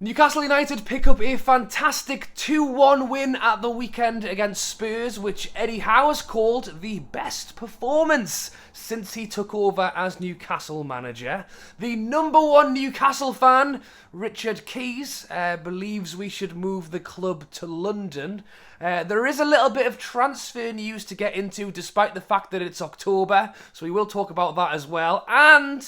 Newcastle United pick up a fantastic 2-1 win at the weekend against Spurs, which Eddie Howe has called the best performance since he took over as Newcastle manager. The number one Newcastle fan, Richard Keys, believes we should move the club to London. There is a little bit of transfer news to get into, despite the fact that it's October, so we will talk about that as well. And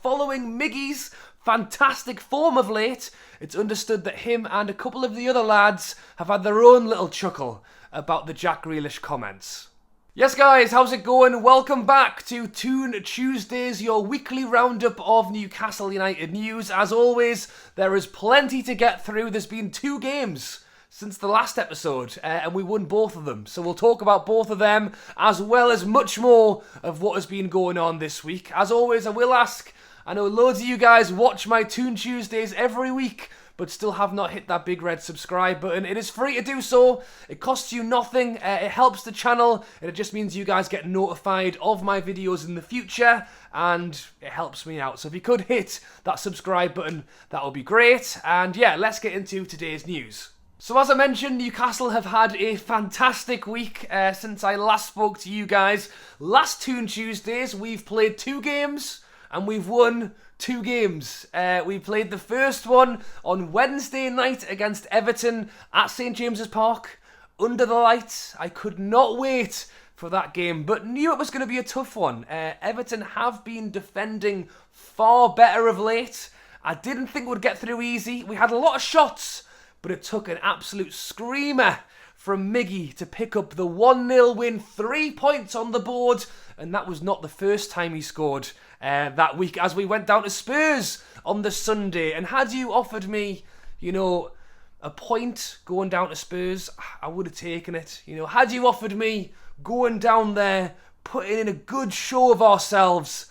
following Miggy's fantastic form of late, it's understood that him and a couple of the other lads have had their own little chuckle about the Jack Grealish comments. Yes guys, how's it going? Welcome back to Toon Tuesdays, your weekly roundup of Newcastle United news. As always, there is plenty to get through. There's been 2 games since the last episode, and we won both of them. So we'll talk about both of them, as well as much more of what has been going on this week. As always, I will ask, I know loads of you guys watch my Toon Tuesdays every week, but still have not hit that big red subscribe button. It is free to do so. It costs you nothing. It helps the channel, and it just means you guys get notified of my videos in the future, and it helps me out. So if you could hit that subscribe button, that would be great. And yeah, let's get into today's news. So as I mentioned, Newcastle have had a fantastic week since I last spoke to you guys. Last Toon Tuesdays, we've played 2 games, and we've won 2 games. We played the first one on Wednesday night against Everton at St James's Park, under the lights. I could not wait for that game, but knew it was going to be a tough one. Everton have been defending far better of late. I didn't think we'd get through easy. We had a lot of shots, but it took an absolute screamer from Miggy to pick up the 1-0 win, 3 points on the board, and that was not the first time he scored that week, as we went down to Spurs on the Sunday. And had you offered me, a point going down to Spurs, I would have taken it. Had you offered me going down there, putting in a good show of ourselves,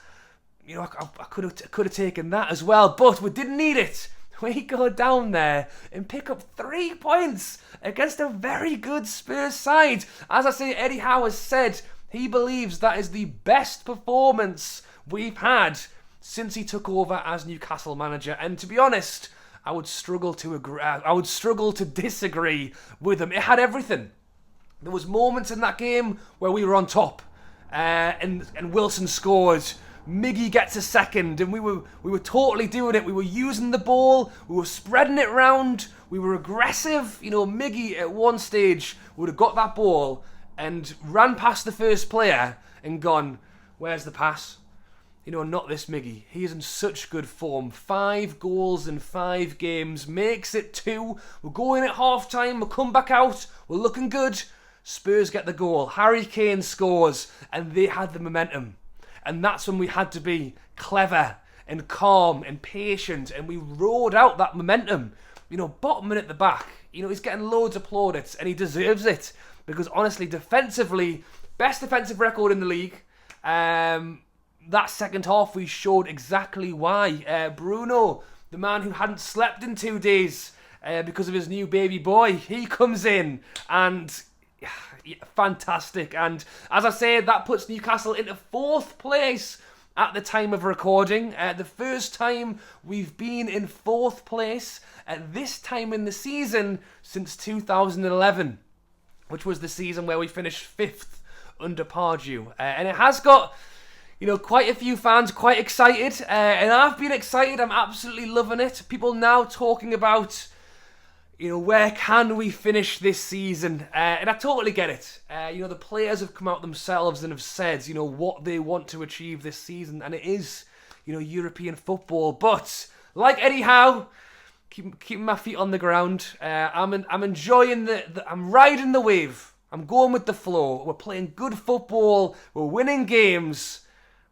I could have taken that as well. But we didn't need it. We go down there and pick up 3 points against a very good Spurs side. As I say, Eddie Howe has said he believes that is the best performance we've had since he took over as Newcastle manager. And to be honest, I would struggle to agree. I would struggle to disagree with him. It had everything. There was moments in that game where we were on top, and Wilson scored. Miggy gets a second, and we were totally doing it. We were using the ball, we were spreading it round, we were aggressive. Miggy at one stage would have got that ball and ran past the first player and gone, where's the pass? Not this Miggy. He is in such good form. 5 goals in 5 games, makes it 2. We're going at half time, we'll come back out, we're looking good. Spurs get the goal, Harry Kane scores, and they had the momentum. And that's when we had to be clever and calm and patient, and we rode out that momentum. Botman at the back, he's getting loads of plaudits, and he deserves it. Because honestly, defensively, best defensive record in the league. That second half, we showed exactly why. Bruno, the man who hadn't slept in 2 days because of his new baby boy, he comes in and fantastic. And as I say, that puts Newcastle into 4th place at the time of recording. The first time we've been in 4th place at this time in the season since 2011, which was the season where we finished 5th under Pardew. And it has got quite a few fans quite excited, and I've been excited. I'm absolutely loving it. People now talking about, where can we finish this season? And I totally get it. The players have come out themselves and have said, what they want to achieve this season, and it is, European football. But like Eddie Howe, keeping my feet on the ground. I'm enjoying I'm riding the wave. I'm going with the flow. We're playing good football. We're winning games.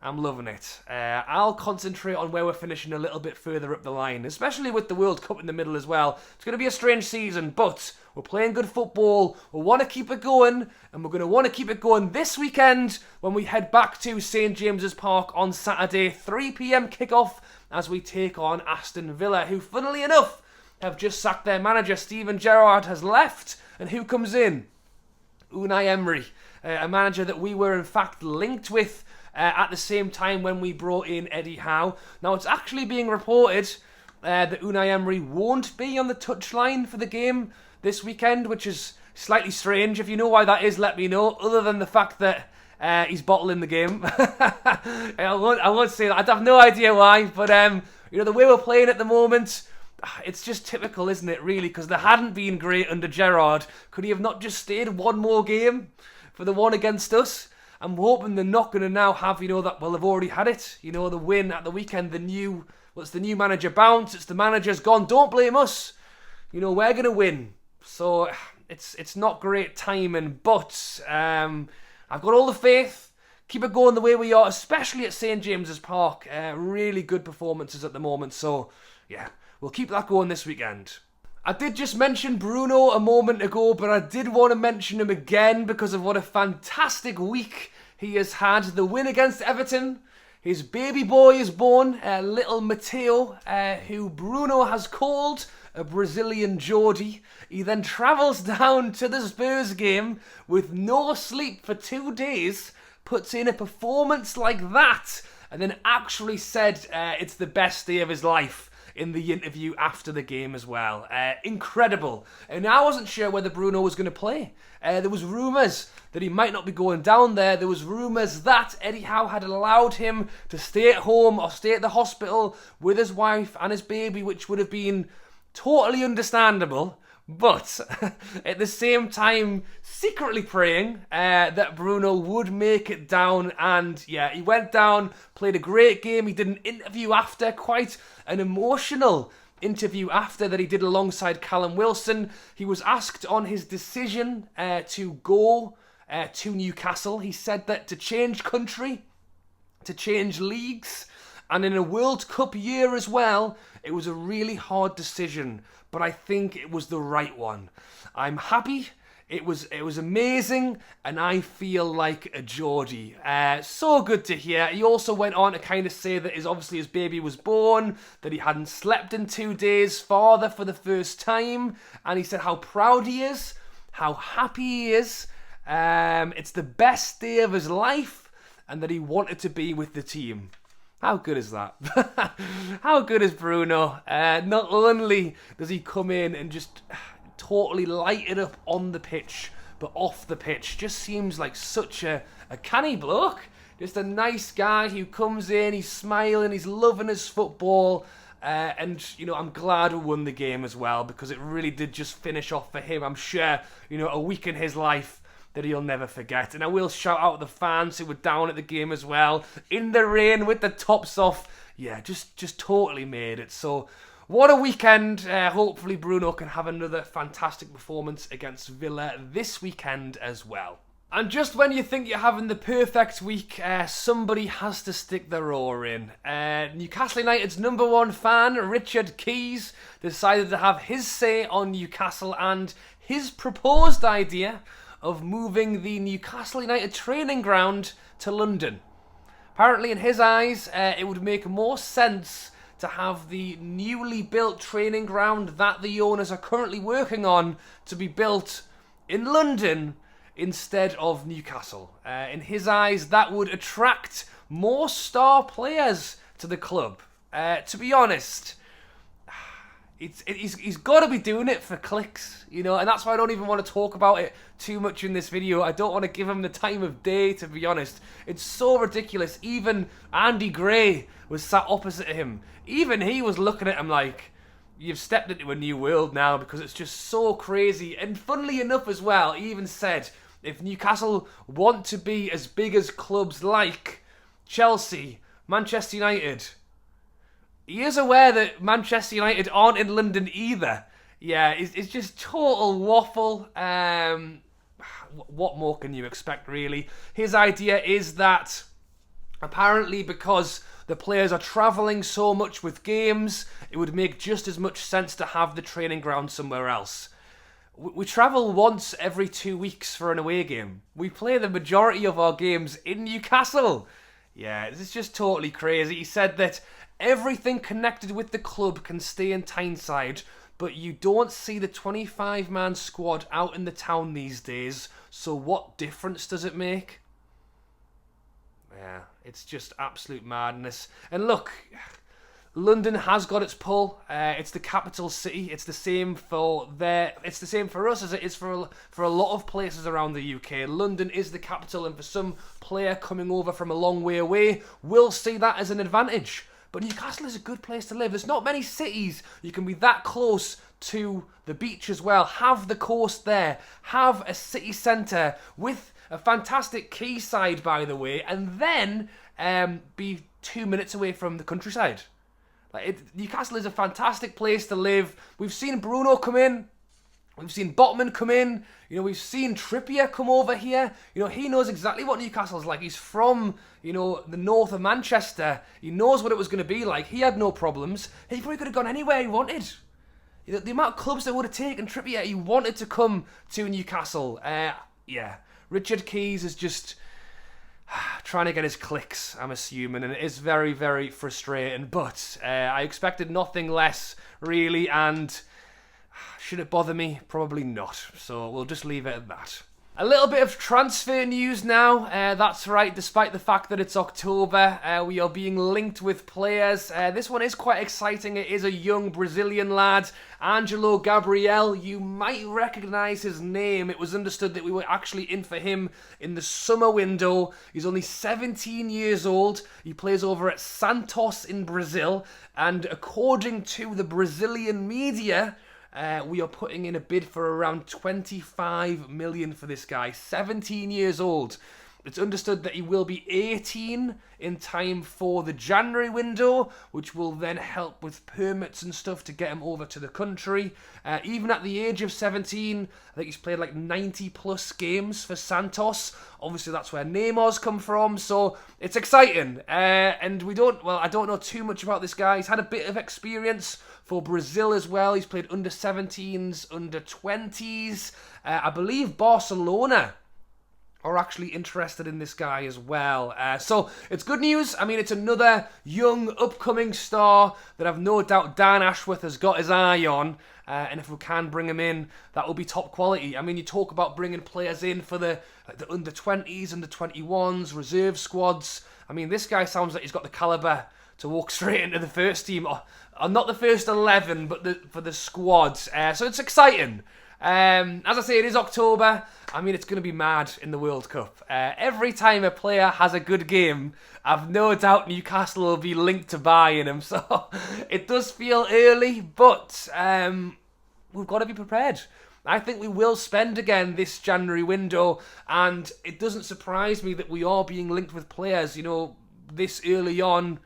I'm loving it. I'll concentrate on where we're finishing a little bit further up the line, especially with the World Cup in the middle as well. It's going to be a strange season, but we're playing good football. We want to keep it going, and we're going to want to keep it going this weekend when we head back to St James's Park on Saturday, 3 p.m. kickoff, as we take on Aston Villa, who, funnily enough, have just sacked their manager. Steven Gerrard has left, and who comes in? Unai Emery, a manager that we were in fact linked with at the same time when we brought in Eddie Howe. Now, it's actually being reported that Unai Emery won't be on the touchline for the game this weekend, which is slightly strange. If you know why that is, let me know, other than the fact that he's bottling the game. I won't say that. I have no idea why, but the way we're playing at the moment, it's just typical, isn't it, really? Because they hadn't been great under Gerrard. Could he have not just stayed one more game for the one against us? I'm hoping they're not going to now have, that, well, they've already had it. The win at the weekend, it's the new manager bounce, it's the manager's gone, don't blame us. We're going to win. So it's not great timing, but I've got all the faith. Keep it going the way we are, especially at St. James's Park. Really good performances at the moment, so yeah, we'll keep that going this weekend. I did just mention Bruno a moment ago, but I did want to mention him again because of what a fantastic week he has had. The win against Everton, his baby boy is born, little Matteo, who Bruno has called a Brazilian Geordie. He then travels down to the Spurs game with no sleep for 2 days, puts in a performance like that, and then actually said it's the best day of his life in the interview after the game as well. Incredible. And I wasn't sure whether Bruno was going to play. There was rumours that he might not be going down there. There was rumours that Eddie Howe had allowed him to stay at home or stay at the hospital with his wife and his baby, which would have been totally understandable. But at the same time, secretly praying that Bruno would make it down. And yeah, he went down, played a great game. He did an interview after, quite an emotional interview after, that he did alongside Callum Wilson. He was asked on his decision to go to Newcastle. He said that to change country, to change leagues, and in a World Cup year as well, it was a really hard decision, but I think it was the right one. I'm happy. It was amazing, and I feel like a Geordie. So good to hear. He also went on to kind of say that obviously his baby was born, that he hadn't slept in 2 days, father for the first time, and he said how proud he is, how happy he is. It's the best day of his life, and that he wanted to be with the team. How good is that? How good is Bruno? Not only does he come in and just totally light it up on the pitch, but off the pitch, just seems like such a canny bloke. Just a nice guy who comes in, he's smiling, he's loving his football. And, I'm glad we won the game as well, because it really did just finish off for him. I'm sure, a week in his life that he'll never forget. And I will shout out the fans who were down at the game as well, in the rain with the tops off. Yeah, just totally made it. So what a weekend. Hopefully Bruno can have another fantastic performance against Villa this weekend as well. And just when you think you're having the perfect week, somebody has to stick their oar in. Newcastle United's #1 fan, Richard Keys, decided to have his say on Newcastle and his proposed idea of moving the Newcastle United training ground to London. Apparently, in his eyes, it would make more sense to have the newly built training ground that the owners are currently working on to be built in London instead of Newcastle. In his eyes, that would attract more star players to the club. To be honest, he's got to be doing it for clicks, and that's why I don't even want to talk about it too much in this video. I don't want to give him the time of day, to be honest. It's so ridiculous. Even Andy Gray was sat opposite him. Even he was looking at him like, you've stepped into a new world now, because it's just so crazy. And funnily enough as well, he even said, if Newcastle want to be as big as clubs like Chelsea, Manchester United, he is aware that Manchester United aren't in London either. Yeah, it's just total waffle. What more can you expect, really? His idea is that apparently because the players are travelling so much with games, it would make just as much sense to have the training ground somewhere else. We travel once every 2 weeks for an away game. We play the majority of our games in Newcastle. Yeah, this is just totally crazy. He said that everything connected with the club can stay in Tyneside, but you don't see the 25-man squad out in the town these days, so what difference does it make? Yeah, it's just absolute madness. And look, London has got its pull. It's the capital city. It's the same for us as it is for a lot of places around the UK. London is the capital, and for some player coming over from a long way away, will see that as an advantage. But Newcastle is a good place to live. There's not many cities you can be that close to the beach as well. Have the coast there. Have a city centre with a fantastic quayside, by the way, and then be 2 minutes away from the countryside. Newcastle is a fantastic place to live. We've seen Bruno come in. We've seen Botman come in. We've seen Trippier come over here. He knows exactly what Newcastle's like. He's from, the north of Manchester. He knows what it was going to be like. He had no problems. He probably could have gone anywhere he wanted. The amount of clubs that would have taken Trippier, he wanted to come to Newcastle. Yeah. Richard Keys is just trying to get his clicks, I'm assuming, and it is very, very frustrating, but I expected nothing less, really, and should it bother me? Probably not, so we'll just leave it at that. A little bit of transfer news now. That's right, despite the fact that it's October, we are being linked with players. This one is quite exciting. It is a young Brazilian lad, Angelo Gabriel. You might recognise his name. It was understood that we were actually in for him in the summer window. He's only 17 years old. He plays over at Santos in Brazil, and according to the Brazilian media, we are putting in a bid for around 25 million for this guy. 17 years old. It's understood that he will be 18 in time for the January window, which will then help with permits and stuff to get him over to the country. Even at the age of 17, I think he's played like 90 plus games for Santos. Obviously, that's where Neymar's come from, so it's exciting. And I don't know too much about this guy. He's had a bit of experience for Brazil as well. He's played under 17s, under 20s. I believe Barcelona are actually interested in this guy as well. So it's good news. I mean, it's another young, upcoming star that I've no doubt Dan Ashworth has got his eye on. And if we can bring him in, that will be top quality. I mean, you talk about bringing players in for the under 20s, under 21s, reserve squads. I mean, this guy sounds like he's got the calibre to walk straight into the first team. Or not the first 11, but for the squads. So it's exciting. As I say, it is October. I mean, it's going to be mad in the World Cup. Every time a player has a good game, I've no doubt Newcastle will be linked to buying him. So it does feel early, but we've got to be prepared. I think we will spend again this January window, and it doesn't surprise me that we are being linked with players, this early on,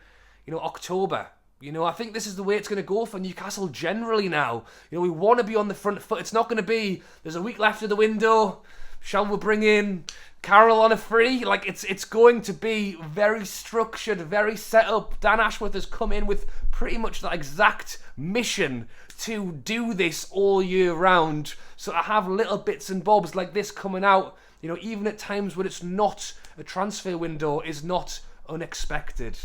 October. I think this is the way it's going to go for Newcastle generally now. We want to be on the front foot. It's not going to be, there's a week left of the window, shall we bring in Carroll on a free? It's going to be very structured, very set up. Dan Ashworth has come in with pretty much that exact mission to do this all year round. So I have little bits and bobs like this coming out, even at times when it's not a transfer window, is not unexpected.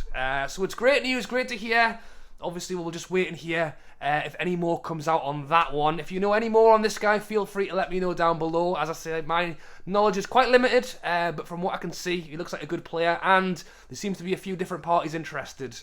So it's great news, great to hear. Obviously, we'll just wait and hear if any more comes out on that one. If you know any more on this guy, feel free to let me know down below. As I said, my knowledge is quite limited, but from what I can see, he looks like a good player, and there seems to be a few different parties interested.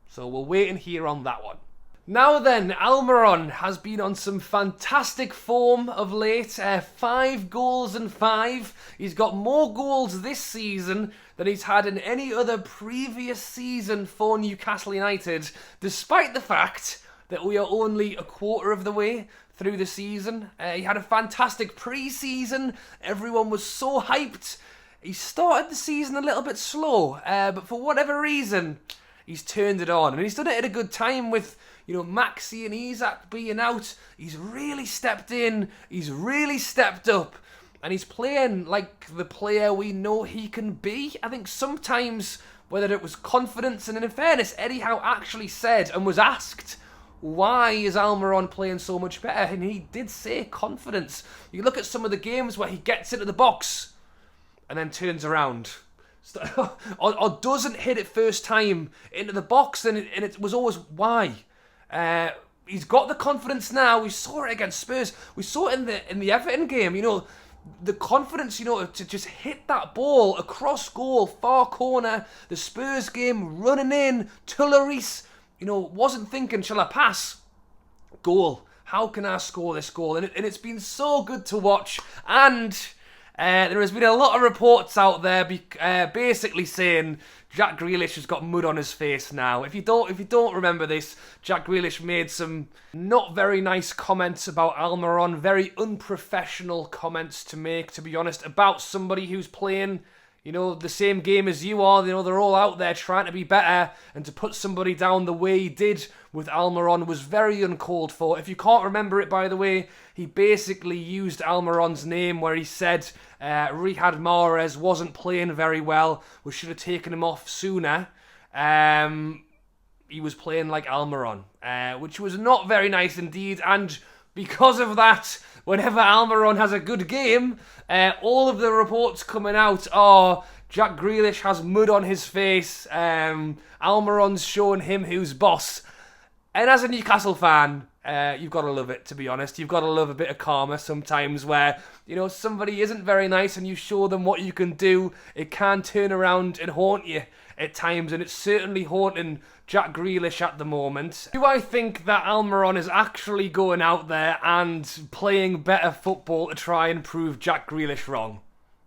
So we'll wait and hear on that one. Now then, Almirón has been on some fantastic form of late. 5 goals and 5. He's got more goals this season than he's had in any other previous season for Newcastle United, despite the fact that we are only a quarter of the way through the season. He had a fantastic pre-season. Everyone was so hyped. He started the season a little bit slow, but for whatever reason, he's turned it on. And he's done it at a good time with, Maxi and Isak being out. He's really stepped in. He's really stepped up. And he's playing like the player we know he can be. I think sometimes, whether it was confidence, and in fairness, Eddie Howe actually said and was asked, why is Almirón playing so much better? And he did say confidence. You look at some of the games where he gets into the box and then turns around. or doesn't hit it first time into the box, and it was always why. He's got the confidence now. We saw it against Spurs. We saw it in the Everton game. The confidence, to just hit that ball across goal, far corner. The Spurs game, running in, Tulleris. wasn't thinking, shall I pass? Goal. How can I score this goal? And it's been so good to watch. And there has been a lot of reports out there basically saying Jack Grealish has got mud on his face now. If you don't remember this, Jack Grealish made some not very nice comments about Almirón, very unprofessional comments to make, to be honest, about somebody who's playing the same game as you are. They're all out there trying to be better, and to put somebody down the way he did with Almirón was very uncalled for. If you can't remember it, by the way, he basically used Almirón's name where he said Riyad Mahrez wasn't playing very well. We should have taken him off sooner. He was playing like Almirón, which was not very nice indeed, and because of that, whenever Almirón has a good game, all of the reports coming out are Jack Grealish has mud on his face, Almirón's showing him who's boss. And as a Newcastle fan, you've got to love it, to be honest. You've got to love a bit of karma sometimes where, somebody isn't very nice and you show them what you can do. It can turn around and haunt you at times, and it's certainly haunting Jack Grealish at the moment. Do I think that Almirón is actually going out there and playing better football to try and prove Jack Grealish wrong?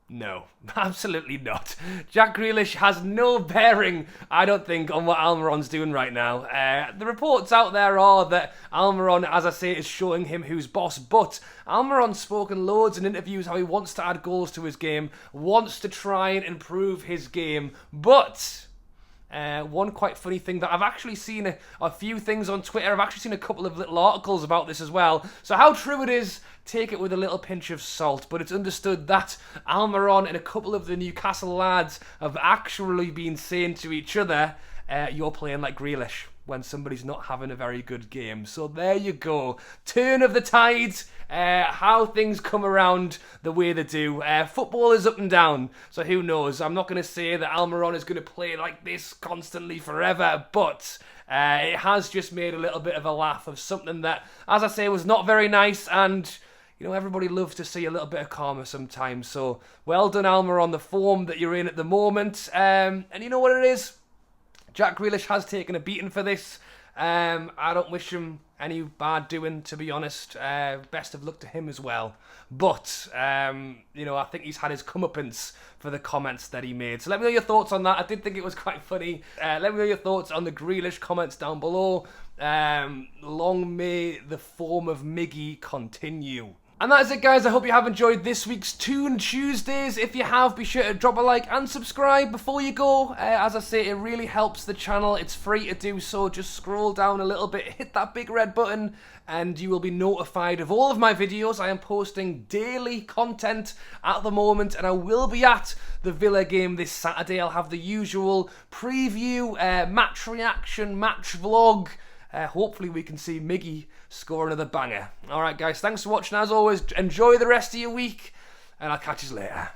No, absolutely not. Jack Grealish has no bearing, I don't think, on what Almirón's doing right now. The reports out there are that Almirón, as I say, is showing him who's boss, but Almirón's spoken loads in interviews how he wants to add goals to his game, wants to try and improve his game, but one quite funny thing that I've actually seen a few things on Twitter. I've actually seen a couple of little articles about this as well. So how true it is, take it with a little pinch of salt. But it's understood that Almirón and a couple of the Newcastle lads have actually been saying to each other, you're playing like Grealish when somebody's not having a very good game. So there you go. Turn of the tide. How things come around the way they do. Football is up and down, so who knows? I'm not going to say that Almirón is going to play like this constantly forever, but it has just made a little bit of a laugh of something that, as I say, was not very nice, and everybody loves to see a little bit of karma sometimes. So well done, Almirón, the form that you're in at the moment. And you know what it is? Jack Grealish has taken a beating for this. I don't wish him any bad doing, to be honest. Best of luck to him as well. But, I think he's had his comeuppance for the comments that he made. So let me know your thoughts on that. I did think it was quite funny. Let me know your thoughts on the Grealish comments down below. Long may the form of Miggy continue. And that is it, guys. I hope you have enjoyed this week's Toon Tuesdays. If you have, be sure to drop a like and subscribe before you go. As I say, it really helps the channel. It's free to do so. Just scroll down a little bit, hit that big red button, and you will be notified of all of my videos. I am posting daily content at the moment, and I will be at the Villa game this Saturday. I'll have the usual preview, match reaction, match vlog. Hopefully we can see Miggy score another banger. Alright guys, thanks for watching as always. Enjoy the rest of your week, and I'll catch you later.